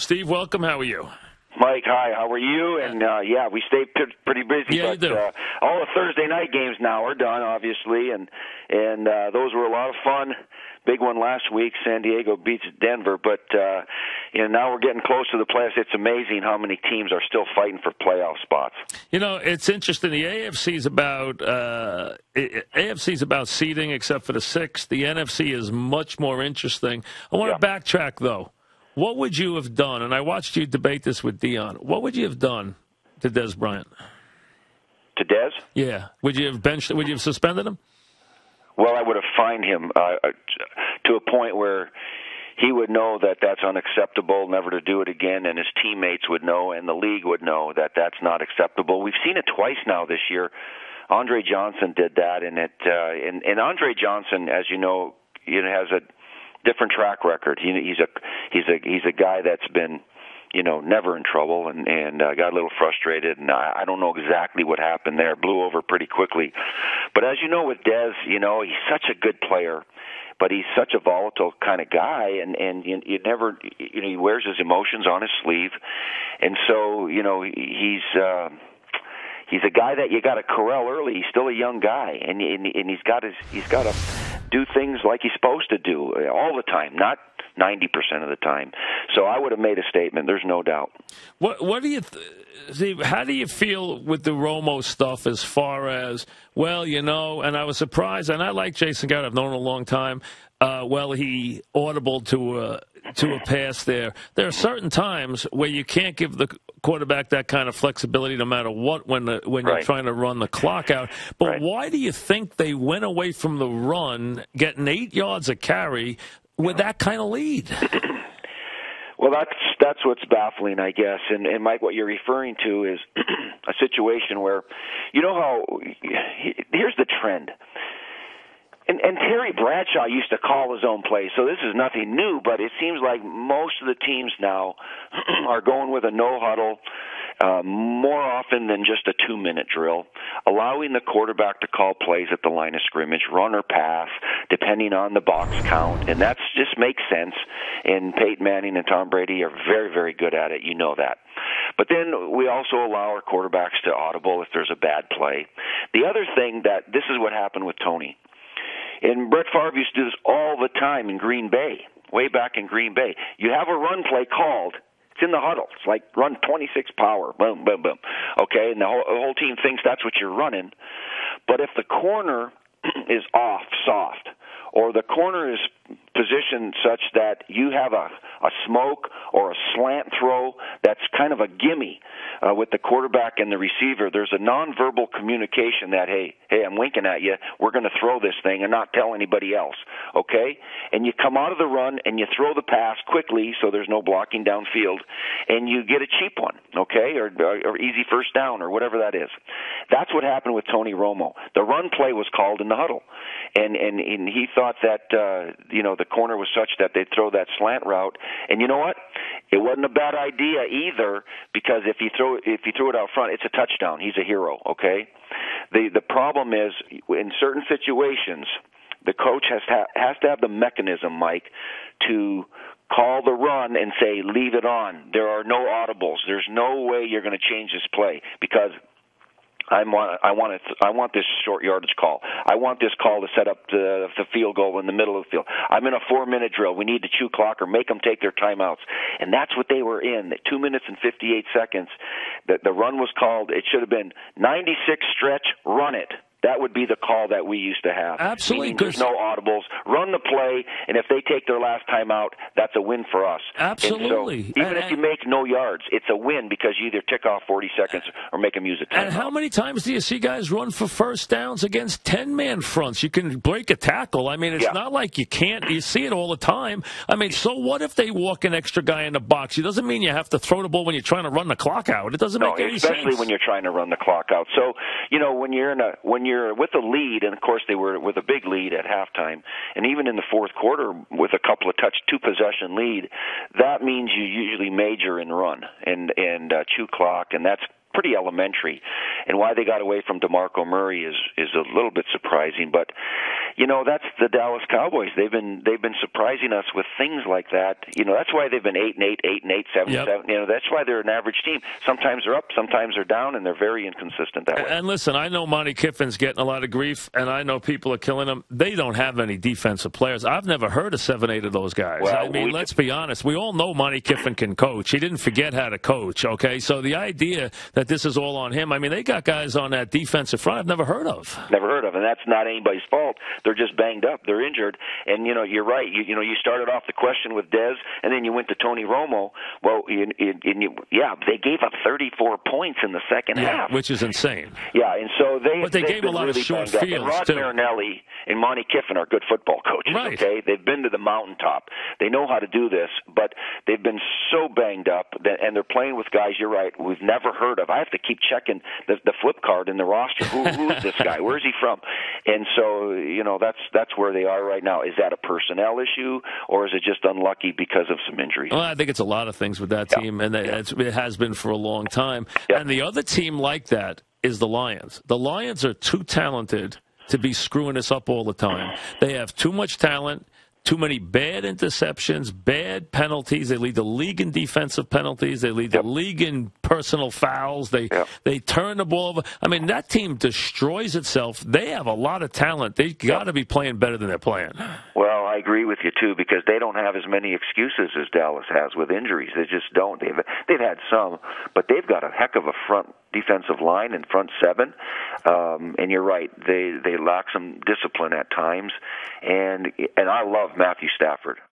Steve, welcome. How are you? Mike, hi. How are you? And, we stay pretty busy. Yeah, but, you do. All the Thursday night games now are done, obviously, and those were a lot of fun. Big one last week, San Diego beats Denver. But, now we're getting close to the playoffs. It's amazing how many teams are still fighting for playoff spots. It's interesting. The AFC's about seeding, except for the sixth. The NFC is much more interesting. I want to backtrack, though. What would you have done? And I watched you debate this with Dion. What would you have done to Dez Bryant? To Dez? Yeah. Would you have benched? Would you have suspended him? Well, I would have fined him to a point where he would know that that's unacceptable, never to do it again, and his teammates would know, and the league would know that that's not acceptable. We've seen it twice now this year. Andre Johnson did that, and Andre Johnson, as you know, has a different track record. He's a guy that's been, never in trouble, and got a little frustrated, and I don't know exactly what happened there. Blew over pretty quickly. But as you know with Dez, he's such a good player, but he's such a volatile kind of guy, and you never, he wears his emotions on his sleeve, and so, he's a guy that you got to corral early. He's still a young guy, and he's got to do things like he's supposed to do all the time, not 90% of the time. So I would have made a statement. There's no doubt. What do you Steve, how do you feel with the Romo stuff as far as, and I was surprised, and I like Jason Garrett. I've known him a long time. He audibled to a pass there. There are certain times where you can't give the quarterback that kind of flexibility no matter what when you're trying to run the clock out. But why do you think they went away from the run, getting 8 yards a carry with that kind of lead? Well, that's what's baffling, I guess. And Mike, what you're referring to is a situation where, here's the trend. And Terry Bradshaw used to call his own plays, so this is nothing new, but it seems like most of the teams now are going with a no-huddle more often than just a 2-minute drill, allowing the quarterback to call plays at the line of scrimmage, run or pass, depending on the box count, and that just makes sense, and Peyton Manning and Tom Brady are very, very good at it. You know that. But then we also allow our quarterbacks to audible if there's a bad play. The other thing this is what happened with Tony. And Brett Favre used to do this all the time in Green Bay, way back in Green Bay. You have a run play called. It's in the huddle. It's like run 26 power, boom, boom, boom. Okay, and the whole team thinks that's what you're running. But if the corner is off, soft, or the corner is positioned such that you have a smoke or a slant throw that's kind of a gimme with the quarterback and the receiver, there's a nonverbal communication that, hey, I'm winking at you, we're going to throw this thing and not tell anybody else, okay? And you come out of the run and you throw the pass quickly so there's no blocking downfield, and you get a cheap one, okay, or easy first down or whatever that is. That's what happened with Tony Romo. The run play was called in the huddle, and he thought that, the corner was such that they'd throw that slant route. And you know what? It wasn't a bad idea either, because if you throw it out front, it's a touchdown. He's a hero, okay? The problem is, in certain situations, the coach has to have the mechanism, Mike, to call the run and say, leave it on. There are no audibles. There's no way you're going to change this play, because I want this short yardage call. I want this call to set up the field goal in the middle of the field. I'm in a 4-minute drill. We need to chew clock or make them take their timeouts. And that's what they were in. 2 minutes and 58 seconds. The run was called. It should have been 96 stretch, run it. That would be the call that we used to have. Absolutely. There's no audibles. Run the play, and if they take their last time out, that's a win for us. Absolutely. And so, even if you make no yards, it's a win because you either tick off 40 seconds or make them use a timeout. And how many times do you see guys run for first downs against 10-man fronts? You can break a tackle. I mean, it's not like you can't. You see it all the time. I mean, so what if they walk an extra guy in the box? It doesn't mean you have to throw the ball when you're trying to run the clock out. It doesn't make any sense. Especially when you're trying to run the clock out. So, when you're with a lead, and of course they were with a big lead at halftime, and even in the fourth quarter with a couple of two-possession lead, that means you usually major and run and chew clock, and that's pretty elementary. And why they got away from DeMarco Murray is a little bit surprising. But that's the Dallas Cowboys. They've been surprising us with things like that. That's why they've been 8-8, 8-8, 7-7. That's why they're an average team. Sometimes they're up, sometimes they're down, and they're very inconsistent that way. And listen, I know Monty Kiffin's getting a lot of grief, and I know people are killing him. They don't have any defensive players. I've never heard of 7-8 of those guys. Well, I mean, let's be honest. We all know Monty Kiffin can coach. He didn't forget how to coach, okay? So the idea that this is all on him, I mean, they got guys on that defensive front I've never heard of. Never heard of, and that's not anybody's fault. They're just banged up. They're injured. And, you're right. You started off the question with Dez, and then you went to Tony Romo. Well, they gave up 34 points in the second half. Which is insane. Yeah, and so they gave a lot really of short fields. fields, Rod too. Marinelli and Monty Kiffin are good football coaches, right. Okay? They've been to the mountaintop. They know how to do this, but they've been so banged up, and they're playing with guys, you're right, we've never heard of. I have to keep checking the flip card in the roster. Who's this guy? Where's he from? And so, that's where they are right now. Is that a personnel issue, or is it just unlucky because of some injuries? Well, I think it's a lot of things with that team, and it has been for a long time. And the other team like that is the Lions. The Lions are too talented to be screwing us up all the time. They have too much talent. Too many bad interceptions, bad penalties. They lead the league in defensive penalties. They lead the league in personal fouls. They turn the ball over. I mean, that team destroys itself. They have a lot of talent. They got to be playing better than they're playing. Well, I agree with you, too, because they don't have as many excuses as Dallas has with injuries. They just don't. They've had some, but they've got a heck of a front defensive line and front seven. And you're right. They lack some discipline at times. And I love Matthew Stafford.